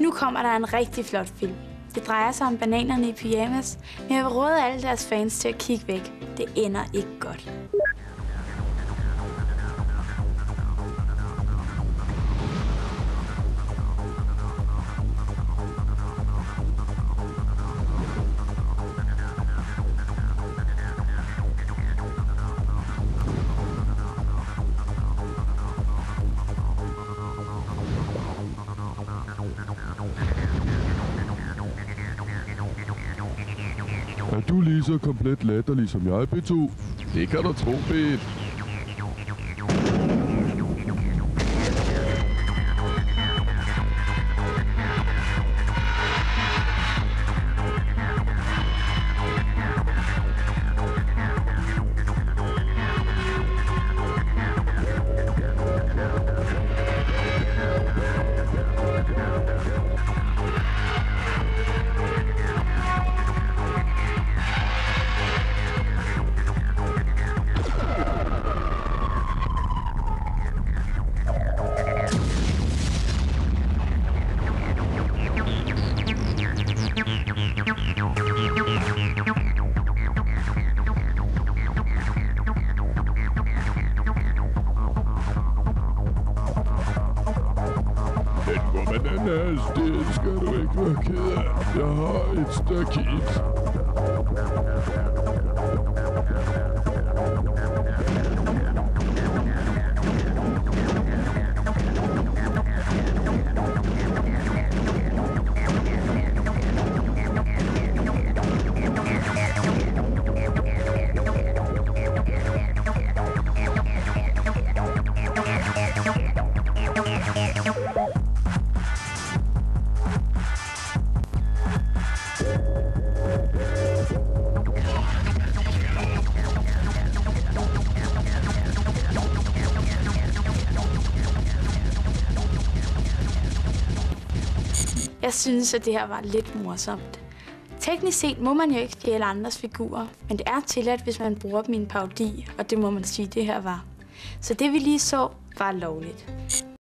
Nu kommer der en rigtig flot film. Det drejer sig om bananerne i pyjamas, men jeg vil råde alle deres fans til at kigge væk. Det ender ikke godt. Er du lige så komplet latterlig som jeg, P2? Det kan du tro, Pete. Ananas, det skal du ikke være ked af. Jeg har et stakit. Jeg synes, at det her var lidt morsomt. Teknisk set må man jo ikke stjæle andres figurer, men det er tilladt, hvis man bruger dem i en parodi, og det må man sige, det her var. Så det vi lige så, var lovligt.